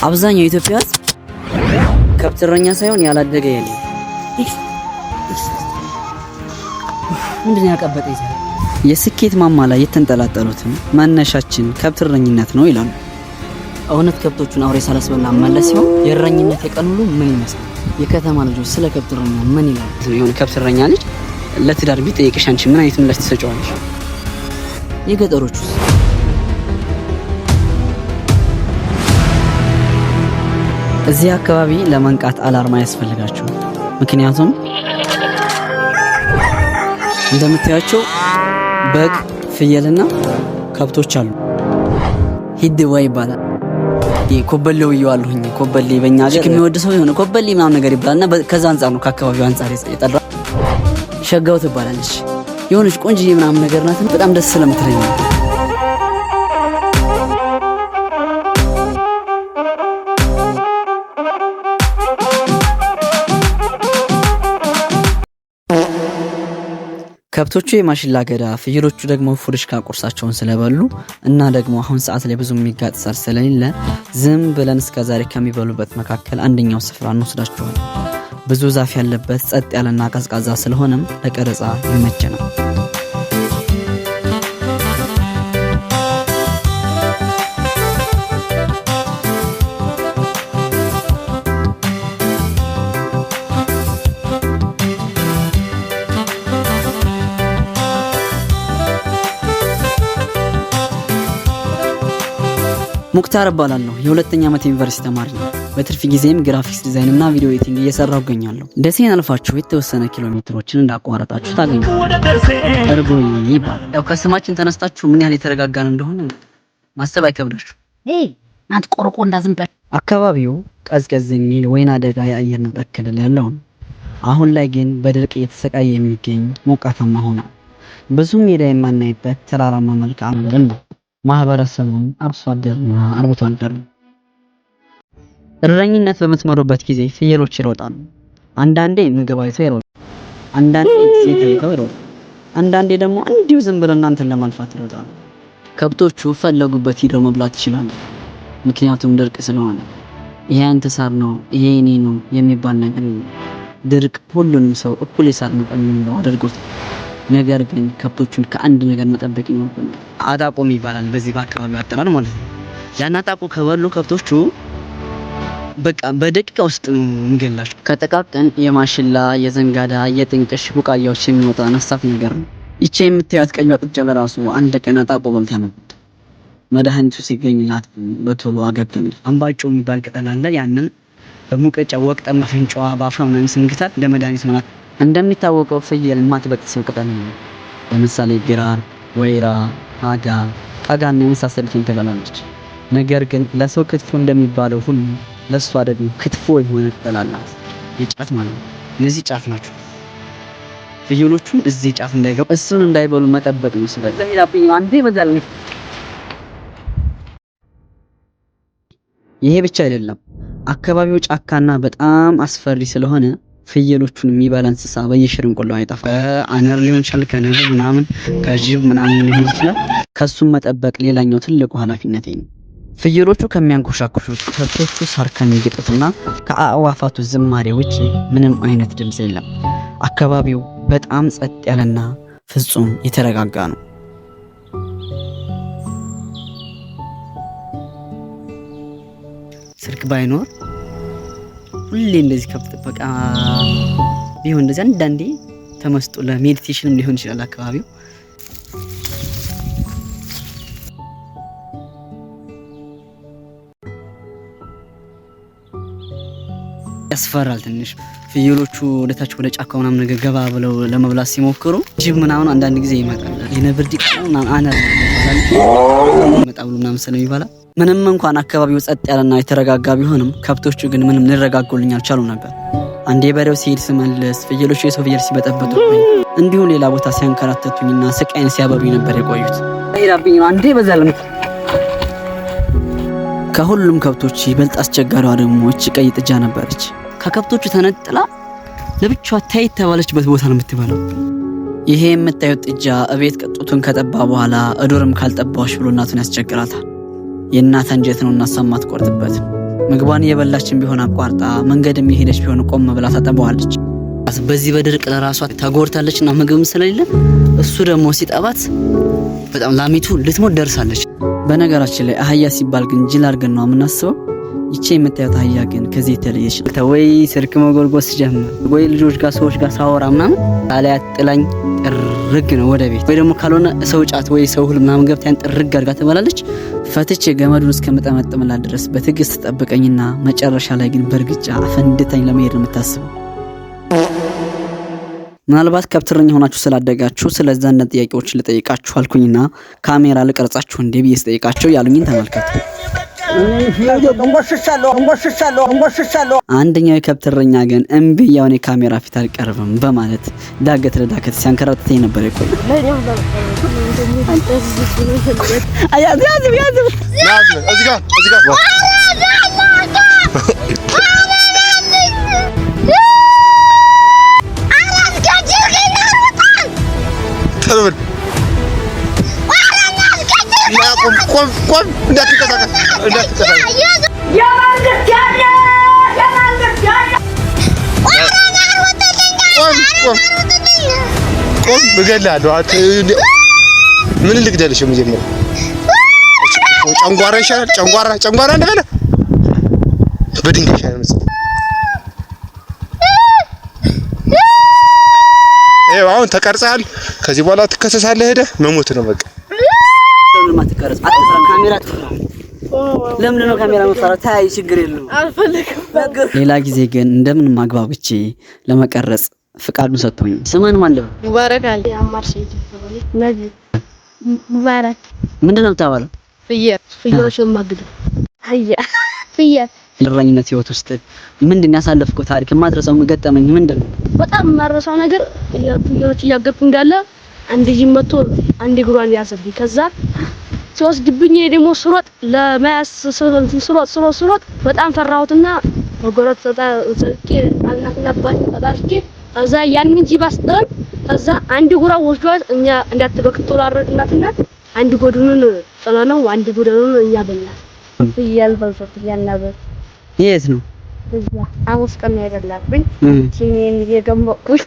አብዛኛው ኢትዮጵያ ከብት እረኛ ሳይሆን ያላደገ የለም። ምንድን ያቀበጠ ይዘህ የስኬት ማማ ላይ የተንጠላጠሉትን መነሻችን ከብት እረኝነት ነው ይላሉ። እውነት ከብቶቹን አውሬ ሳላስበላ መለስ ሲሆን የእረኝነት የቀን ውሎ ምን ይመስላል? የከተማ ልጆች ስለ ከብት እረኛ ምን ይላሉ? የሆነ ከብት እረኛ ልጅ ለትዳር ቢጠይቅሽ አንቺ ምን አይነት ምላሽ ትሰጪዋለሽ? የገጠሮቹስ? እዚህ አካባቢ ለመንቃት አላርማ ያስፈልጋቸው። ምክንያቱም እንደምታያቸው በግ፣ ፍየልና ከብቶች አሉ። ሂድዋ ይባላል። ኮበሌው ይዋሉኝ ኮበሌ በእኛ ሀገር የሚወድ ሰው የሆነ ኮበሌ ምናምን ነገር ይባላልና ከዛ አንፃር ነው ከአካባቢው አንፃር የጠራ። ሸጋው ትባላለች። የሆነች ቆንጅዬ ምናምን ነገር ናት። በጣም ደስ ስለምትለኝ ነው። ከብቶቹ የማሽላ ገዳ፣ ፍየሎቹ ደግሞ ፉርሽካ ቁርሳቸውን ስለበሉ እና ደግሞ አሁን ሰዓት ላይ ብዙ የሚጋጥ ሳር ስለሌለ ዝም ብለን እስከዛሬ ከሚበሉበት መካከል አንደኛው ስፍራ እንወስዳቸዋል። ብዙ ዛፍ ያለበት ጸጥ ያለና ቀዝቃዛ ስለሆነም ለቀረጻ ይመቸናል። ሙክታር እባላለሁ። የሁለተኛ ዓመት ዩኒቨርሲቲ ተማሪ ነኝ። በትርፍ ጊዜም ግራፊክስ ዲዛይን እና ቪዲዮ ኤዲቲንግ እየሰራሁ እገኛለሁ። ደሴን አልፋችሁ የተወሰነ ኪሎ ሜትሮችን እንዳቋረጣችሁ ታገኛላችሁ። እርጎዬ ይባላል። ያው ከስማችን ተነስታችሁ ምን ያህል የተረጋጋን እንደሆነ ማሰብ አይከብዳችሁ። ናት ቆርቆ እንዳዝንበል። አካባቢው ቀዝቀዝ የሚል ወይና ደጋ የአየር ንብረት ክልል ያለው ነው። አሁን ላይ ግን በድርቅ እየተሰቃየ የሚገኝ ሞቃታማ ሆኗል። ብዙ ሜዳ የማናይበት ተራራማ መልክዓ ምድር ነው። ማህበረሰቡን አርሶ አደርና አርብቶ አደር። እረኝነት በምትመሩበት ጊዜ ፍየሎች ይሮጣሉ። አንዳንዴ ምግብ አይተው ይሮጣሉ፣ አንዳንዴ ሴት አይተው ይሮጣሉ፣ አንዳንዴ ደግሞ እንዲሁ ዝም ብለው እናንተን ለማልፋት ይሮጣሉ። ከብቶቹ ፈለጉበት ሄደው መብላት ይችላሉ፣ ምክንያቱም ድርቅ ስለሆነ። ይሄ አንተ ሳር ነው፣ ይሄ እኔ ነው የሚባል ነገር የለም። ድርቅ ሁሉንም ሰው እኩል የሳር መጠን ነው አድርጎት። ነገር ግን ከብቶቹን ከአንድ ነገር መጠበቅ ይኖርብናል። አጣቆም ይባላል በዚህ በአካባቢው አጠራር ማለት ነው። ያን አጣቆ ከበሉ ከብቶቹ በቃ በደቂቃ ውስጥ እንገላቸው። ከጠቃቀን የማሽላ የዘንጋዳ የጥንቅሽ ቡቃያዎች የሚወጣ ነሳፍ ነገር ነው። ይቺ የምታዩት ቀይ ጥጃ በራሱ አንድ ቀን አጣቆ በልታ ነው መድኃኒቱ ሲገኝላት በቶሎ አገገመች። አምባጮ የሚባል ቅጠል አለ። ያንን በሙቀጫ ወቅት መፍንጫዋ በአፍራም ነው ስንግታት ለመድኃኒት ማለት። እንደሚታወቀው ፍየል ማትበቅል ቅጠል ነው። ለምሳሌ ግራር፣ ወይራ፣ አጋ፣ ቀጋና የመሳሰሉትን ትበላለች። ነገር ግን ለሰው ክትፎ እንደሚባለው ሁሉ ለሷ ደግሞ ክትፎ የሆነ ቅጠል አላት። የጫት ማለት ነው። እነዚህ ጫፍ ናቸው። ፍየሎቹን እዚህ ጫፍ እንዳይገቡ እሱን እንዳይበሉ መጠበቅ ነው። ስለዚህ አንዴ በዛል። ይሄ ብቻ አይደለም። አካባቢው ጫካና በጣም አስፈሪ ስለሆነ ፍየሎቹን የሚበላ እንስሳ በየሽርንቆላው አይጠፋ። አነር ሊሆን ይችላል፣ ከነብር ምናምን ከጅብ ምናምን ሊሆን ይችላል። ከሱም መጠበቅ ሌላኛው ትልቁ ኃላፊነቴ ነው። ፍየሎቹ ከሚያንኮሻኩሹት፣ ከብቶቹ ሳር ከሚግጡትና ከአዕዋፋቱ ዝማሬ ውጪ ምንም አይነት ድምፅ የለም። አካባቢው በጣም ጸጥ ያለና ፍጹም የተረጋጋ ነው። ስልክ ባይኖር ሁሌ እንደዚህ ከብት ጥበቃ ቢሆን እንደዚህ አንዳንዴ ተመስጦ ለሜዲቴሽንም ሊሆን ይችላል አካባቢው። ያስፈራል ትንሽ። ፍየሎቹ ወደታች ወደ ጫካው ምናምን ነገር ገባ ብለው ለመብላት ሲሞክሩ ጅብ ምናምን አንዳንድ ጊዜ ይመጣል። የነብር ዲቃ ምናምን አነር ይመጣ ብሎ ምናምን ስለሚባላ ምንም እንኳን አካባቢው ጸጥ ያለና የተረጋጋ ቢሆንም ከብቶቹ ግን ምንም ሊረጋጉልኝ አልቻሉም ነበር። አንዴ በሬው ሲሄድ ስመልስ፣ ፍየሎቹ የሰው ፍየል ሲበጠበጡብኝ፣ እንዲሁም ሌላ ቦታ ሲያንከራተቱኝና ስቃይን ሲያበሩኝ ነበር የቆዩት። አንዴ በዛል። ከሁሉም ከብቶች ይበልጥ አስቸጋሪዋ ደግሞ እቺ ቀይ ጥጃ ነበረች። ከከብቶቹ ተነጥላ ለብቻዋ ታይ ተባለችበት ቦታ ነው የምትበላው። ይሄ የምታዩት ጥጃ እቤት ጡቱን ከጠባ በኋላ እዶርም ካልጠባዎች ብሎ እናቱን ያስቸግራታል። የእናት አንጀት ነው እና ሳማት ቆርጥበት። ምግቧን እየበላችን ቢሆን አቋርጣ መንገድም የሄደች ቢሆን ቆም ብላ ታጠባዋለች። በዚህ በድርቅ ለራሷ ተጎርታለችና ምግብም ስለሌለ እሱ ደግሞ ሲጠባት በጣም ላሚቱ ልትሞት ደርሳለች። በነገራችን ላይ አህያ ሲባል ግን ጅል አድርገን ነው የምናስበው። ይቺ የምታዩት አህያ ግን ከዚህ የተለየች ወይ ስልክ መጎርጎስ ጀመር ወይ ልጆች ጋር ሰዎች ጋር ሳወራ ምናምን ታዲያ ጥላኝ ጥርግ ነው ወደ ቤት፣ ወይ ደግሞ ካልሆነ ሰው ጫት ወይ ሰው ሁሉ ምናምን ገብታ ያን ጥርግ አድርጋ ትበላለች። ፈትቼ ገመዱን እስከመጠመጥምላት ድረስ በትዕግስት ጠብቀኝና መጨረሻ ላይ ግን በእርግጫ አፈንድታኝ ለመሄድ ነው የምታስበው። ምናልባት ከብትርኛ ሆናችሁ ስላደጋችሁ ስለዛ እንደ ጥያቄዎች ልጠይቃችሁ አልኩኝና ካሜራ ልቀርጻችሁ እንዴ ብዬ ስጠይቃቸው ያሉኝን ተመልከቱ። አንደኛው የከብትርኛ ግን እምቢ ያውን የካሜራ ፊት አልቀርብም በማለት ዳገት ለዳገት ሲያንከራተተኝ ነበር ይቆይ። ቆም እንዳትቀሳቀስ እገላለሁ። ምን ልግደልሽ? መጀመሪያ ጨንጓራ ይሻላል። ጨንጓራ እንደበለ በድንጋይ ይሻላል መሰለኝ። አሁን ተቀርጸሃል። ከዚህ በኋላ ትከሰሳለህ። ሄደህ መሞት ነው በቃ። ማትቀርጽ አትፈራ፣ ካሜራ አትፈራ። ለምን ነው ካሜራ መፈራ? ታይ ችግር የለውም አልፈልግም። ሌላ ጊዜ ግን እንደምን ማግባብቼ ለመቀረጽ ፍቃዱን ሰጥቶኝ። ስምን ማን ነው? ሙባረክ አለ አማር ሰይድ ነጂ ሙባረክ ምንድነው የምታወራው? ፍየሎች ማግዱ አያ ፍየል እረኝነት ህይወት ውስጥ ምንድን ያሳለፍከው ታሪክ ማድረሰው ገጠመኝ ምንድነው? በጣም ማረሳው ነገር ፍየሎች እያገድኩ እንዳለ አንድ ልጅ መጥቶ አንድ እግሯን ያዘብኝ። ከዛ ሲወስድብኝ ደግሞ ስሮጥ ለማያስ ስሮጥ በጣም ፈራሁትና ወገሮት ተጣጥቄ አናትና አባቴ ተጣጥቄ ከዛ ያንን ጅብ አስጥለን ከዛ አንድ እግሯ ወስዷት እኛ እንዳትበክተው አረድናትና አንድ ጎድኑን ጥለነው አንድ ጎድኑን እኛ በላን። ፍየል በልቶት ያናበ የት ነው? እዛ አውስ ቀን ያደላብኝ ሲኔን የገመቁኝ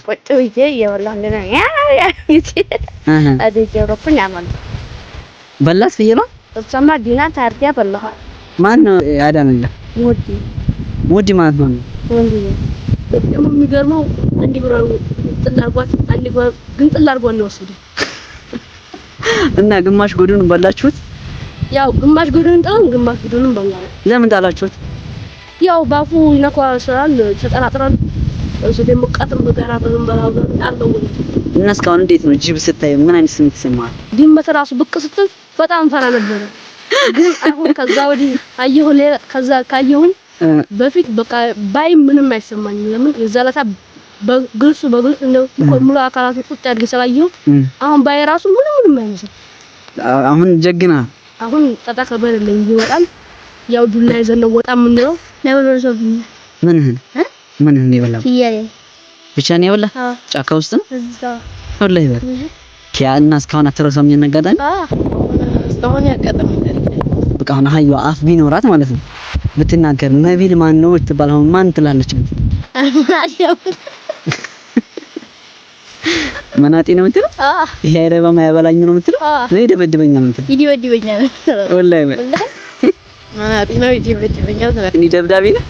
ወጥ ይሄ የወላህ እንደና ያ አደጀሮኩኝ አማን በላስ ፍየሏ እሷማ ዲና ታርዲያ በላህ። ማን ነው ያዳነልህ? ሙዲ ማለት ነው። ወንዲ ደግሞ የሚገርመው አንድ ብራው ጥላርጓት አንድ ግን ጥላርጓን ነው ወሰደ እና ግማሽ ጎድኑን በላችሁት? ያው ግማሽ ጎድኑን ጥለን ግማሽ ጎድኑን በላን። ለምን ጣላችሁት? ያው ባፉ ይነኳሳል ተጠራጥረን እሱ ደግሞ ቀጥም በጋራ በእንበላው አለው። እና እስካሁን እንዴት ነው ጅብ ስታይ ምን አይነት ስሜት ይሰማል? ድመት ራሱ ብቅ ስትል በጣም ፈራ ነበር። ግን አሁን ከዛ ወዲህ አየሁ ከዛ ካየሁኝ በፊት በቃ ባይ ምንም አይሰማኝም። ለምን የዛለታ በግልጽ እንደው ሙሉ አካላቱ ቁጥ ያድርግ ስላየሁ አሁን ባይ ራሱ ምንም አይመስል። አሁን ጀግና አሁን ጣጣ ከበረለኝ ይወጣል። ያው ዱላ ይዘን ነው ወጣ ምን ነው ምንህን ይበላል? ብቻ ነው ይበላል። ጫካ ውስጥ ነው እዛ ወላሂ ይበል ኪያና እስካሁን አትረሳም። የነጋዳኝ እስካሁን ያቀጠም በቃ አሁን አህያ አፍ ቢኖራት ማለት ነው ብትናገር ነቢል ማን ነው ትባለው ማን ትላለች? መናጤ ነው የምትለው? ይሄ አይረባም አይበላኝ ነው የምትለው? እኔ ደበድበኛል ነው የምትለው? ይደበድበኛል ወላሂ መናጤ ነው ይደበድበኛል። እኔ ደብዳቤ ነው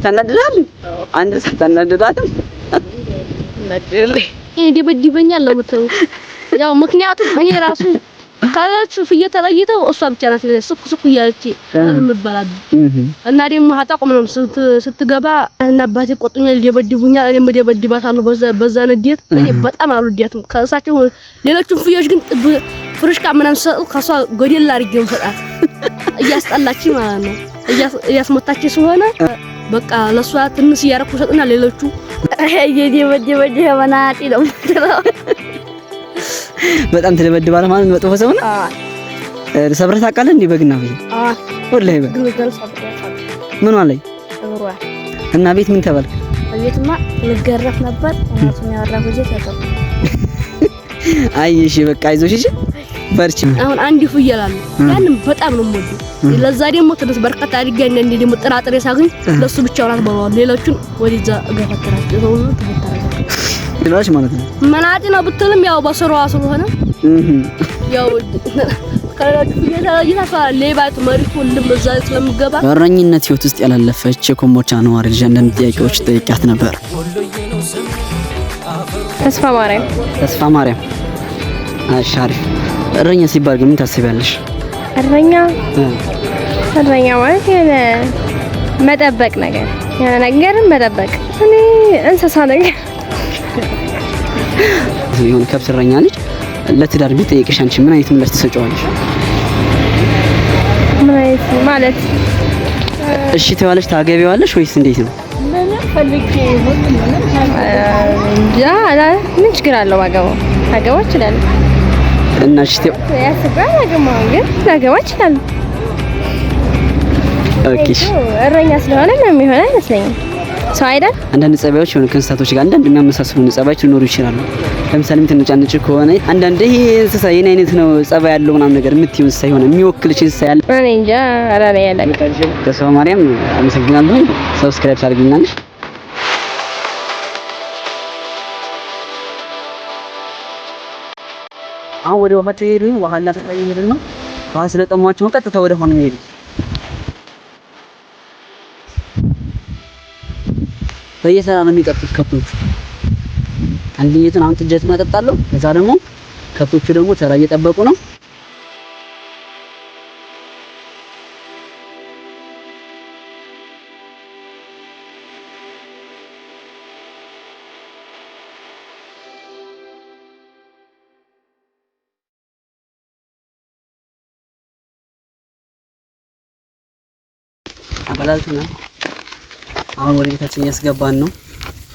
ተናደዳል። አንድ ተናደዳት ይደበድበኛል ነው የምትለው? ያው ምክንያቱም እኔ ራሱ ካላች ፍየል ተለይተው እሷ ብቻ ናት ስኩ እያለች የምትበላው እና ደግሞ አጣቆም ነው ስትገባ እና አባቴ ቆጡኛል፣ ይደበድቡኛል። እኔም ደበድባታለሁ በዛ ንዴት። እኔ በጣም አልወዳትም ከእሳቸው። ሌሎቹም ፍየሎች ግን ፍርሽካ ምናምን ሰው ከሷ ጎዴላ አድርጌው ሰጣት እያስጠላች ማለት ነው። እያስመታች ስለሆነ በቃ ለሷ ትንሽ ያረኩ ሰጥና ሌሎቹ ይደበድበኝ መናጢ ነው በጣም ተደበድባለህ ማለት መጥፎ ሰው ነው። ሰብረህ ታውቃለህ እንዴ? በግና ፍየል ወላሂ ምን ማለት እና ቤት ምን ተባልክ? ቤትማ ልገረፍ ነበር። እናቱን ያወራው ጊዜ ተጠጣ። አይ እሺ በቃ አይዞሽ። እሺ በርቺ። አሁን አንድ ፍየል አለ ያንን በጣም ነው የምወደው። ለዛ ደግሞ ትንሽ በርካታ አድርጌ እንደ ደግሞ ጥራጥሬ ሳገኝ ለሱ ብቻውን አትበላዋል። ሌሎቹን ወዲዛ ገፈተራቸው ነው ትላሽ ማለት ነው። መናጢ ነው ብትልም ያው በስራዋ ስለሆነ ያው ከሌሎቹ ፍየል ይታፋል። ሌባቱ መሪኩ ለምዛ ስለምገባ በእረኝነት ህይወት ውስጥ ያላለፈች የኮምቦልቻ ነዋሪ ልጅ አንዳንድ ጥያቄዎች ጠይቂያት ነበር። ተስፋ ማርያም እሺ፣ አሪፍ። እረኛ ሲባል ግን ምን ታስቢያለሽ? እረኛ ማለት የሆነ መጠበቅ ነገር የሆነ ነገርን መጠበቅ እኔ እንስሳ ነገር የሆነ ከብት እረኛ ልጅ ለትዳር ቢጠይቅሽ አንቺ ምን አይነት ምላሽ ትሰጪዋለሽ? ምን አይነት ማለት እሺ ትዋለሽ ታገቢዋለሽ ወይስ እንዴት ነው? ምን ችግር አለው? ማገባ እችላለሁ። እና እሺ ያስባል ማገባ እችላለሁ። ኦኬ። እረኛ ስለሆነ ነው የሚሆነው አይመስለኝም። ሰው አይደል? አንዳንድ ጸባዮች የሆነ ከእንስሳቶች ጋር አንዳንድ የሚያመሳስሉ ጸባዮች ሊኖሩ ይችላሉ። ለምሳሌ የምትነጫነጭ ከሆነ አንዳንድ ይሄ እንስሳ የኔ አይነት ነው ጸባይ ያለው ምናምን ነገር የምትይው እንስሳ የሆነ የሚወክልሽ እንስሳ ያለ እኔ እንጃ አላለ ያለ ተስፋ ማርያም አመሰግናለሁ። ሰብስክራይብ ታደርጊናለሽ? አሁን ወደ ውሃ ተሄዱ። ውሃ እናጠጣኝ ሄድን ነው። ውሃ ስለጠሟቸው ቀጥታ ወደ ሆነ ሄዱ። በየሰራ ነው የሚጠጡት ከብቶቹ። አንደኛቱን አሁን ጥጀት ማጠጣለሁ። ከዛ ደግሞ ከብቶቹ ደግሞ ተራ እየጠበቁ ነው። አበላልትና አሁን ወደ ቤታችን እያስገባን ነው።